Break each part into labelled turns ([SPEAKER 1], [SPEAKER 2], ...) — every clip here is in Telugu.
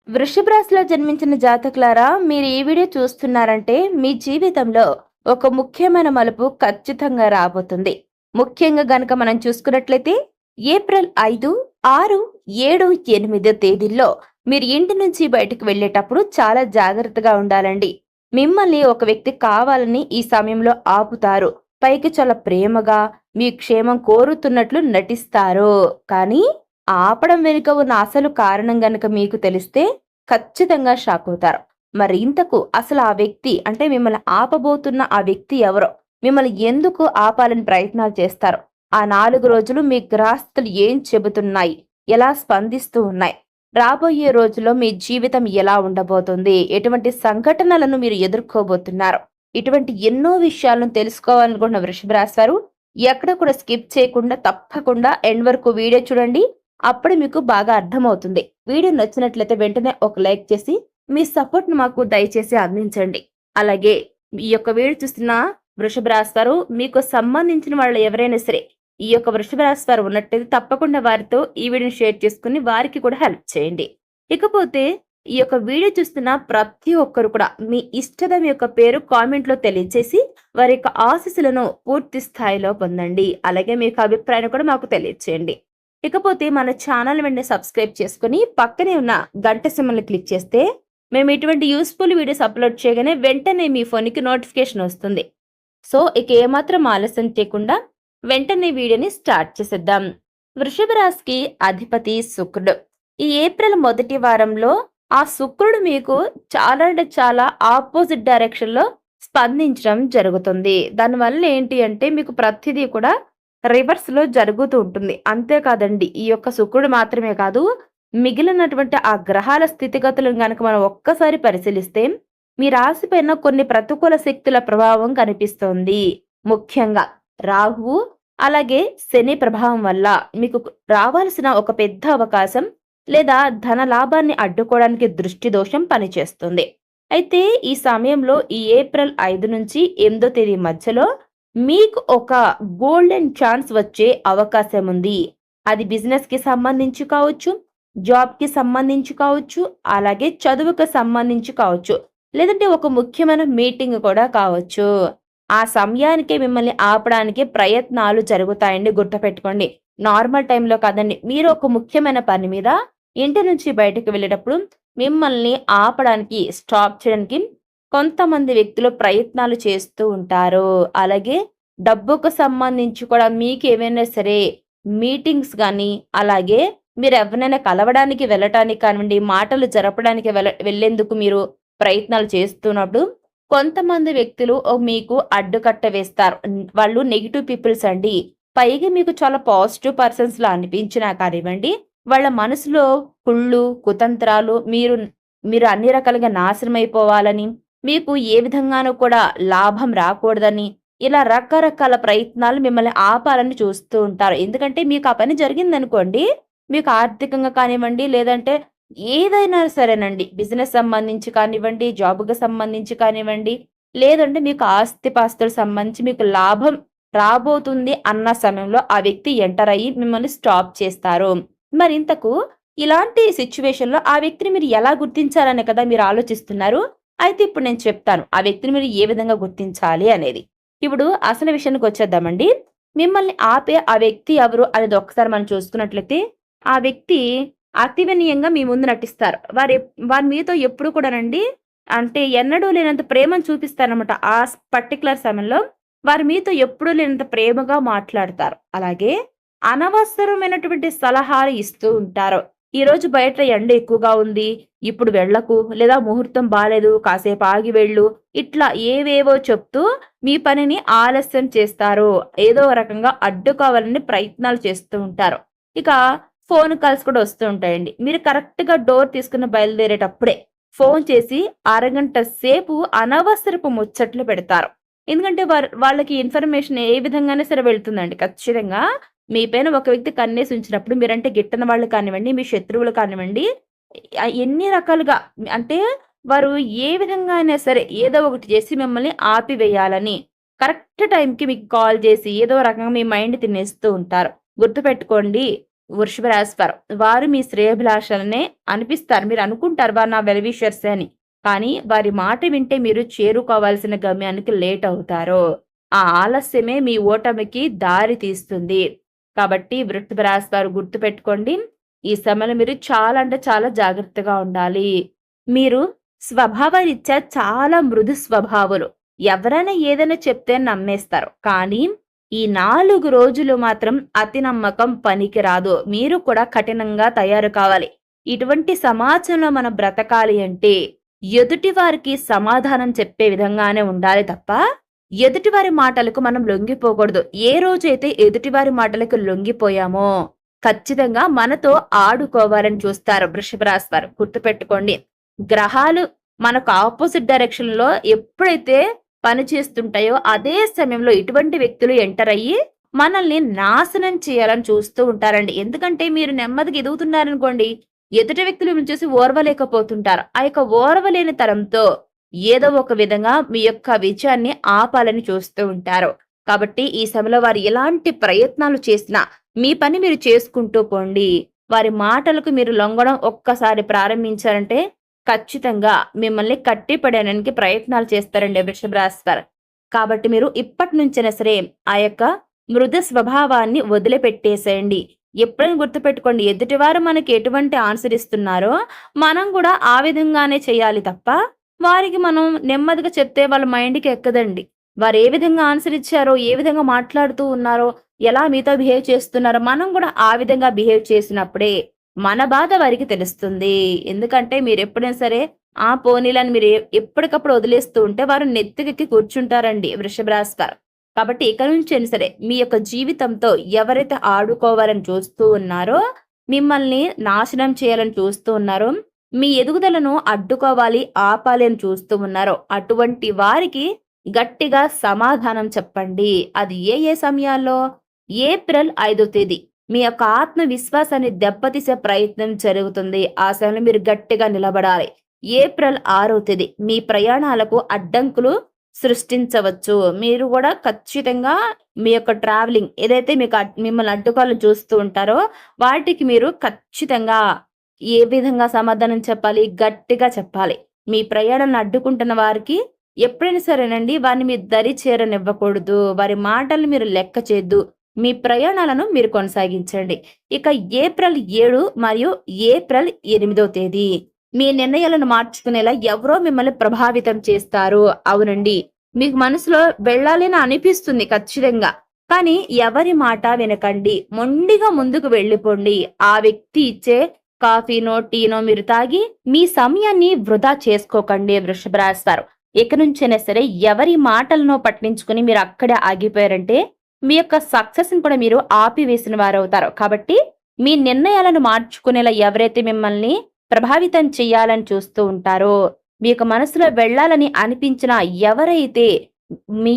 [SPEAKER 1] వృషభ రాశిలో జన్మించిన జాతకులారా, మీరు ఈ వీడియో చూస్తున్నారంటే మీ జీవితంలో ఒక ముఖ్యమైన మలుపు ఖచ్చితంగా రాబోతుంది. ముఖ్యంగా గనక మనం చూసుకున్నట్లయితే ఏప్రిల్ 5, 6, 7, 8 తేదీల్లో మీరు ఇంటి నుంచి బయటకు వెళ్ళేటప్పుడు చాలా జాగ్రత్తగా ఉండాలండి. మిమ్మల్ని ఒక వ్యక్తి కావాలని ఈ సమయంలో ఆపుతారు. పైకి చాలా ప్రేమగా మీ క్షేమం కోరుతున్నట్లు నటిస్తారు. కానీ ఆపడం వెనుక ఉన్న అసలు కారణం గనక మీకు తెలిస్తే ఖచ్చితంగా షాక్ అవుతారు. మరి ఇంతకు అసలు ఆ వ్యక్తి అంటే మిమ్మల్ని ఆపబోతున్న ఆ వ్యక్తి ఎవరో? మిమ్మల్ని ఎందుకు ఆపాలని ప్రయత్నాలు చేస్తారు? ఆ 4 రోజులు మీ గ్రహస్థులు ఏం చెబుతున్నాయి? ఎలా స్పందిస్తూ ఉన్నాయి? రాబోయే రోజుల్లో మీ జీవితం ఎలా ఉండబోతుంది? ఎటువంటి సంఘటనలను మీరు ఎదుర్కోబోతున్నారు? ఇటువంటి ఎన్నో విషయాలను తెలుసుకోవాలనుకుంటున్న వృషభ రాశి వారు ఎక్కడ కూడా స్కిప్ చేయకుండా తప్పకుండా ఎండ్ వరకు వీడియో చూడండి. అప్పుడే మీకు బాగా అర్థమవుతుంది. వీడియో నచ్చినట్లయితే వెంటనే ఒక లైక్ చేసి మీ సపోర్ట్ ని మాకు దయచేసి అందించండి. అలాగే ఈ యొక్క వీడియో చూస్తున్న వృషభ రాశి వారు మీకు సంబంధించిన వాళ్ళు ఎవరైనా సరే ఈ యొక్క వృషభ రాశి వారు ఉన్నట్టయితే తప్పకుండా వారితో ఈ వీడియోని షేర్ చేసుకుని వారికి కూడా హెల్ప్ చేయండి. ఇకపోతే ఈ యొక్క వీడియో చూస్తున్న ప్రతి ఒక్కరు కూడా మీ ఇష్టదం యొక్క పేరు కామెంట్ లో తెలియజేసి వారి యొక్క ఆశీస్సులను పూర్తి స్థాయిలో పొందండి. అలాగే మీకు అభిప్రాయాన్ని కూడా మాకు తెలియజేయండి. ఇకపోతే మన ఛానల్ వెంటనే సబ్స్క్రైబ్ చేసుకుని పక్కనే ఉన్న గంట సింబల్ని క్లిక్ చేస్తే మేము ఇటువంటి యూస్ఫుల్ వీడియోస్ అప్లోడ్ చేయగానే వెంటనే మీ ఫోన్కి నోటిఫికేషన్ వస్తుంది. సో ఇక ఏమాత్రం ఆలస్యం చేయకుండా వెంటనే వీడియోని స్టార్ట్ చేసేద్దాం. వృషభ రాశికి అధిపతి శుక్రుడు. ఈ ఏప్రిల్ మొదటి వారంలో ఆ శుక్రుడు మీకు చాలా అంటే చాలా ఆపోజిట్ డైరెక్షన్ లో స్పందించడం జరుగుతుంది. దానివల్ల ఏంటి అంటే మీకు ప్రతిదీ కూడా రివర్స్ లో జరుగుతూ ఉంటుంది. అంతేకాదండి, ఈ యొక్క శుక్రుడు మాత్రమే కాదు, మిగిలినటువంటి ఆ గ్రహాల స్థితిగతులను గనక మనం ఒక్కసారి పరిశీలిస్తే మీ రాశి పైన కొన్ని ప్రతికూల శక్తుల ప్రభావం కనిపిస్తోంది. ముఖ్యంగా రాహువు అలాగే శని ప్రభావం వల్ల మీకు రావాల్సిన ఒక పెద్ద అవకాశం లేదా ధన లాభాన్ని అడ్డుకోవడానికి దృష్టి దోషం పనిచేస్తుంది. అయితే ఈ సమయంలో ఈ ఏప్రిల్ 5 నుంచి 8 తేదీ మధ్యలో మీకు ఒక గోల్డెన్ ఛాన్స్ వచ్చే అవకాశం ఉంది. అది బిజినెస్ కి సంబంధించి కావచ్చు, జాబ్ కి సంబంధించి కావచ్చు, అలాగే చదువుకు సంబంధించి కావచ్చు, లేదంటే ఒక ముఖ్యమైన మీటింగ్ కూడా కావచ్చు. ఆ సమయానికే మిమ్మల్ని ఆపడానికి ప్రయత్నాలు జరుగుతాయండి. గుర్తుపెట్టుకోండి. నార్మల్ టైంలో కాదండి. మీరు ఒక ముఖ్యమైన పని మీద ఇంటి నుంచి బయటకు వెళ్ళేటప్పుడు మిమ్మల్ని ఆపడానికి, స్టాప్ చేయడానికి కొంతమంది వ్యక్తులు ప్రయత్నాలు చేస్తూ ఉంటారు. అలాగే డబ్బుకు సంబంధించి కూడా మీకు ఏమైనా సరే మీటింగ్స్ గానీ, అలాగే మీరు ఎవరినైనా కలవడానికి వెళ్ళటానికి కానివ్వండి, మాటలు జరపడానికి వెళ్ళేందుకు మీరు ప్రయత్నాలు చేస్తున్నప్పుడు కొంతమంది వ్యక్తులు మీకు అడ్డుకట్ట వేస్తారు. వాళ్ళు నెగెటివ్ పీపుల్స్ అండి. పైగా మీకు చాలా పాజిటివ్ పర్సన్స్ లా అనిపించినా కానివ్వండి, వాళ్ళ మనసులో కుళ్ళు, కుతంత్రాలు మీరు అన్ని రకాలుగా నాశనం అయిపోవాలని, మీకు ఏ విధంగానూ కూడా లాభం రాకూడదని, ఇలా రకరకాల ప్రయత్నాలు మిమ్మల్ని ఆపాలని చూస్తూ ఉంటారు. ఎందుకంటే మీకు ఆ పని జరిగిందనుకోండి, మీకు ఆర్థికంగా కానివ్వండి, లేదంటే ఏదైనా సరేనండి, బిజినెస్ సంబంధించి కానివ్వండి, జాబ్‌కి సంబంధించి కానివ్వండి, లేదంటే మీకు ఆస్తిపాస్తులకు సంబంధించి మీకు లాభం రాబోతుంది అన్న సమయంలో ఆ వ్యక్తి ఎంటర్ అయ్యి మిమ్మల్ని స్టాప్ చేస్తారు. మరింతకు ఇలాంటి సిట్యుయేషన్‌లో ఆ వ్యక్తిని మీరు ఎలా గుర్తించాలనే కదా మీరు ఆలోచిస్తున్నారు. అయితే ఇప్పుడు నేను చెప్తాను. ఆ వ్యక్తిని మీరు ఏ విధంగా గుర్తించాలి అనేది. ఇప్పుడు అసలు విషయానికొచ్చేద్దామండి. మిమ్మల్ని ఆపే ఆ వ్యక్తి ఎవరు అనేది ఒక్కసారి మనం చూసుకున్నట్లయితే, ఆ వ్యక్తి అతి వినయంగా మీ ముందు నటిస్తారు. వారు మీతో ఎప్పుడు కూడానండి అంటే ఎన్నడూ లేనంత ప్రేమను చూపిస్తారనమాట. ఆ పర్టిక్యులర్ సమయంలో వారు మీతో ఎప్పుడూ లేనంత ప్రేమగా మాట్లాడతారు. అలాగే అనవసరమైనటువంటి సలహాలు ఇస్తూ ఉంటారు. ఈరోజు బయట ఎండ ఎక్కువగా ఉంది, ఇప్పుడు వెళ్ళకు, లేదా ముహూర్తం బాలేదు, కాసేపు ఆగి వెళ్ళు, ఇట్లా ఏవేవో చెప్తూ మీ పనిని ఆలస్యం చేస్తారు. ఏదో రకంగా అడ్డుకోవాలని ప్రయత్నాలు చేస్తూ ఉంటారు. ఇక ఫోన్ కాల్స్ కూడా వస్తూ ఉంటాయండి. మీరు కరెక్ట్‌గా డోర్ తీసుకుని బయలుదేరేటప్పుడే ఫోన్ చేసి అరగంట సేపు అనవసరపు ముచ్చట్లు పెడతారు. ఎందుకంటే వాళ్ళకి ఇన్ఫర్మేషన్ ఏ విధంగానే సరే వెళ్తుందండి. ఖచ్చితంగా మీ పైన ఒక వ్యక్తి కన్నేసి ఉంచినప్పుడు మీరంటే గిట్టని వాళ్ళు కానివ్వండి, మీ శత్రువులు కానివ్వండి, ఎన్ని రకాలుగా అంటే వారు ఏ విధంగా అయినా సరే ఏదో ఒకటి చేసి మిమ్మల్ని ఆపివేయాలని కరెక్ట్ టైంకి మీకు కాల్ చేసి ఏదో రకంగా మీ మైండ్ తినేస్తూ ఉంటారు. గుర్తుపెట్టుకోండి. వృషభ రాశి వారు మీ శ్రేయోభిలాషాలనే అనిపిస్తారు. మీరు అనుకుంటారు వారు నా వెల్ విషర్సే అని. కానీ వారి మాట వింటే మీరు చేరుకోవాల్సిన గమ్యానికి లేట్ అవుతారు. ఆ ఆలస్యమే మీ ఓటమికి దారి తీస్తుంది. కాబట్టి వృషభ రాశి వారు గుర్తుపెట్టుకోండి. ఈ సమయంలో మీరు చాలా అంటే చాలా జాగ్రత్తగా ఉండాలి. మీరు స్వభావరీత్యా చాలా మృదు స్వభావులు. ఎవరైనా ఏదైనా చెప్తే నమ్మేస్తారు. కానీ ఈ 4 రోజులు మాత్రం అతి నమ్మకం పనికిరాదు. మీరు కూడా కఠినంగా తయారు కావాలి. ఇటువంటి సమాజంలో మనం బ్రతకాలి అంటే ఎదుటి వారికి సమాధానం చెప్పే విధంగానే ఉండాలి తప్ప, ఎదుటివారి మాటలకు మనం లొంగిపోకూడదు. ఏ రోజైతే ఎదుటివారి మాటలకు లొంగిపోయామో ఖచ్చితంగా మనతో ఆడుకోవాలని చూస్తారు వృషభ రాశి వారు. గుర్తుపెట్టుకోండి. గ్రహాలు మనకు ఆపోజిట్ డైరెక్షన్ లో ఎప్పుడైతే పని చేస్తుంటాయో అదే సమయంలో ఇటువంటి వ్యక్తులు ఎంటర్ అయ్యి మనల్ని నాశనం చేయాలని చూస్తూ ఉంటారండి. ఎందుకంటే మీరు నెమ్మదిగా ఎదుగుతున్నారనుకోండి, ఎదుటి వ్యక్తులు మిమ్మల్ని చూసి ఓర్వలేకపోతుంటారు. ఆ యొక్క ఓర్వలేని తరంతో ఏదో ఒక విధంగా మీ యొక్క విజయాన్ని ఆపాలని చూస్తూ ఉంటారు. కాబట్టి ఈ సమయంలో వారు ఎలాంటి ప్రయత్నాలు చేసినా మీ పని మీరు చేసుకుంటూ పోండి. వారి మాటలకు మీరు లొంగడం ఒక్కసారి ప్రారంభించారంటే ఖచ్చితంగా మిమ్మల్ని కట్టిపడేయడానికి ప్రయత్నాలు చేస్తారండి వృషభ రాశి వారు. కాబట్టి మీరు ఇప్పటి నుంచైనా సరే ఆ యొక్క మృదు స్వభావాన్ని వదిలిపెట్టేసేయండి. ఎప్పుడైనా గుర్తుపెట్టుకోండి, ఎదుటివారు మనకి ఎటువంటి ఆన్సర్ ఇస్తున్నారో మనం కూడా ఆ విధంగానే చేయాలి తప్ప, వారికి మనం నెమ్మదిగా చెప్తే వాళ్ళ మైండ్‌కి ఎక్కదండి. వారు ఏ విధంగా ఆన్సర్ ఇచ్చారో, ఏ విధంగా మాట్లాడుతూ ఉన్నారో, ఎలా మీతో బిహేవ్ చేస్తున్నారో మనం కూడా ఆ విధంగా బిహేవ్ చేసినప్పుడే మన బాధ వారికి తెలుస్తుంది. ఎందుకంటే మీరెప్పుడైనా సరే ఆ పోనీలని మీరు ఎప్పటికప్పుడు వదిలేస్తూ ఉంటే వారు నెత్తికెక్కి కూర్చుంటారండి వృషభ రాశి వారు. కాబట్టి ఇక నుంచైనా సరే మీ యొక్క జీవితంతో ఎవరైతే ఆడుకోవాలని చూస్తూ ఉన్నారో, మిమ్మల్ని నాశనం చేయాలని చూస్తూ ఉన్నారో, మీ ఎదుగుదలను అడ్డుకోవాలి, ఆపాలి అని చూస్తూ ఉన్నారో అటువంటి వారికి గట్టిగా సమాధానం చెప్పండి. అది ఏ ఏ సమయాల్లో? ఏప్రిల్ 5వ తేదీ మీ యొక్క ఆత్మవిశ్వాసాన్ని దెబ్బతీసే ప్రయత్నం జరుగుతుంది. ఆ సమయంలో మీరు గట్టిగా నిలబడాలి. ఏప్రిల్ 6వ తేదీ మీ ప్రయాణాలకు అడ్డంకులు సృష్టించవచ్చు. మీరు కూడా ఖచ్చితంగా మీ యొక్క ట్రావెలింగ్ ఏదైతే మిమ్మల్ని అడ్డుకోవాలని చూస్తూ ఉంటారో వాటికి మీరు ఖచ్చితంగా ఏ విధంగా సమాధానం చెప్పాలి? గట్టిగా చెప్పాలి. మీ ప్రయాణాలను అడ్డుకుంటున్న వారికి ఎప్పుడైనా సరేనండి వారిని మీరు దరి చేరనివ్వకూడదు. వారి మాటల్ని మీరు లెక్క చేయొద్దు. మీ ప్రయాణాలను మీరు కొనసాగించండి. ఇక ఏప్రిల్ 7 మరియు ఏప్రిల్ 8వ తేదీ మీ నిర్ణయాలను మార్చుకునేలా ఎవరో మిమ్మల్ని ప్రభావితం చేస్తారు. అవునండి, మీకు మనసులో వెళ్ళాలి అని అనిపిస్తుంది ఖచ్చితంగా. కానీ ఎవరి మాట వినకండి. మొండిగా ముందుకు వెళ్ళిపోండి. ఆ వ్యక్తి ఇచ్చే కాఫీనో, టీనో మీరు తాగి మీ సమయాన్ని వృధా చేసుకోకండి వృషభ రాశి వారు. ఇక నుంచైనా సరే ఎవరి మాటలను పట్టించుకుని మీరు అక్కడే ఆగిపోయారంటే మీ యొక్క సక్సెస్ ని కూడా మీరు ఆపివేసిన వారవుతారు. కాబట్టి మీ నిర్ణయాలను మార్చుకునేలా ఎవరైతే మిమ్మల్ని ప్రభావితం చేయాలని చూస్తూ ఉంటారో, మీ యొక్క మనసులో వెళ్ళాలని అనిపించిన ఎవరైతే మీ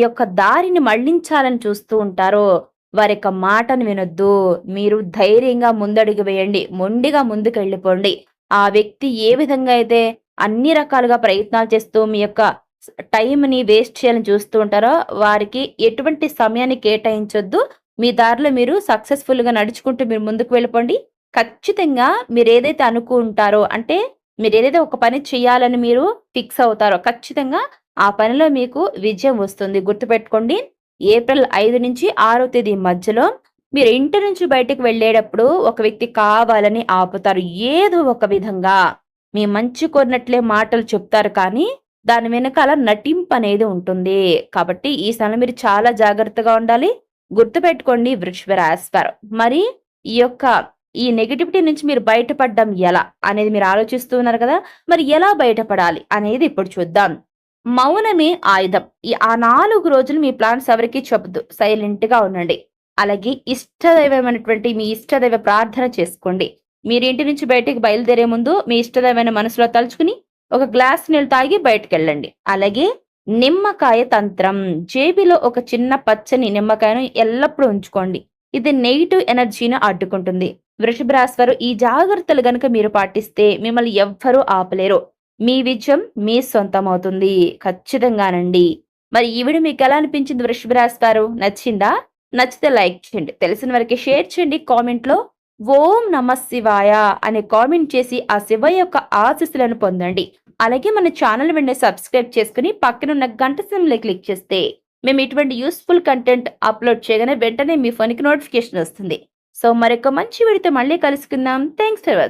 [SPEAKER 1] యొక్క దారిని మళ్లించాలని చూస్తూ ఉంటారో వారి యొక్క మాటను వినొద్దు. మీరు ధైర్యంగా ముందడుగు వేయండి. మొండిగా ముందుకెళ్ళిపోండి. ఆ వ్యక్తి ఏ విధంగా అయితే అన్ని రకాలుగా ప్రయత్నాలు చేస్తూ మీ యొక్క టైంని వేస్ట్ చేయాలని చూస్తూ ఉంటారో వారికి ఎటువంటి సమయాన్ని కేటాయించొద్దు. మీ దారిలో మీరు సక్సెస్‌ఫుల్‌గా నడుచుకుంటూ మీరు ముందుకు వెళ్ళిపోండి. ఖచ్చితంగా మీరేదైతే అనుకుంటారో అంటే మీరేదైతే ఒక పని చేయాలని మీరు ఫిక్స్ అవుతారో ఖచ్చితంగా ఆ పనిలో మీకు విజయం వస్తుంది. గుర్తుపెట్టుకోండి. ఏప్రిల్ 5 నుంచి 6వ తేదీ మధ్యలో మీరు ఇంటి నుంచి బయటకు వెళ్ళేటప్పుడు ఒక వ్యక్తి కావాలని ఆపుతారు. ఏదో ఒక విధంగా మీ మంచి కోరినట్లే మాటలు చెప్తారు కానీ దాని వెనకాల నటింపు అనేది ఉంటుంది. కాబట్టి ఈ సమయంలో మీరు చాలా జాగ్రత్తగా ఉండాలి. గుర్తుపెట్టుకోండి వృషభ రాశి వారు. మరి ఈ నెగటివిటీ నుంచి మీరు బయటపడడం ఎలా అనేది మీరు ఆలోచిస్తూ ఉన్నారు కదా. మరి ఎలా బయటపడాలి అనేది ఇప్పుడు చూద్దాం. మౌనమే ఆయుధం. ఆ 4 రోజులు మీ ప్లాన్స్ ఎవరికి చెప్పొద్దు. సైలెంట్ గా ఉండండి. అలాగే ఇష్టదైవమైనటువంటి మీ ఇష్టదైవ ప్రార్థన చేసుకోండి. మీరు ఇంటి నుంచి బయటికి బయలుదేరే ముందు మీ ఇష్టదైవమైన మనసులో తలుచుకుని ఒక గ్లాస్ నీళ్ళు తాగి బయటకెళ్ళండి. అలాగే నిమ్మకాయ తంత్రం. జేబులో ఒక చిన్న పచ్చని నిమ్మకాయను ఎల్లప్పుడూ ఉంచుకోండి. ఇది నెగిటివ్ ఎనర్జీని అడ్డుకుంటుంది. వృషభ రాశి వారు ఈ జాగ్రత్తలు గనుక మీరు పాటిస్తే మిమ్మల్ని ఎవ్వరూ ఆపలేరు. మీ విజయం మీ సొంతం అవుతుంది. ఖచ్చితంగానండి. మరి ఈ వీడియో మీకు ఎలా అనిపించింది వృషభ రాశి వారు? నచ్చిందా? నచ్చితే లైక్ చేయండి, తెలిసిన వారికి షేర్ చేయండి. కామెంట్లో ఓం నమ శివాయ అనే కామెంట్ చేసి ఆ శివ యొక్క ఆశీస్సులను పొందండి. అలాగే మన ఛానల్ వెంటనే సబ్స్క్రైబ్ చేసుకుని పక్కనున్న గంట సింబల్ క్లిక్ చేస్తే మేము ఇటువంటి యూస్ఫుల్ కంటెంట్ అప్లోడ్ చేయగానే వెంటనే మీ ఫోన్కి నోటిఫికేషన్ వస్తుంది. సో మరొక మంచి వీడియోతో మళ్ళీ కలుసుకుందాం. Thanks for watching.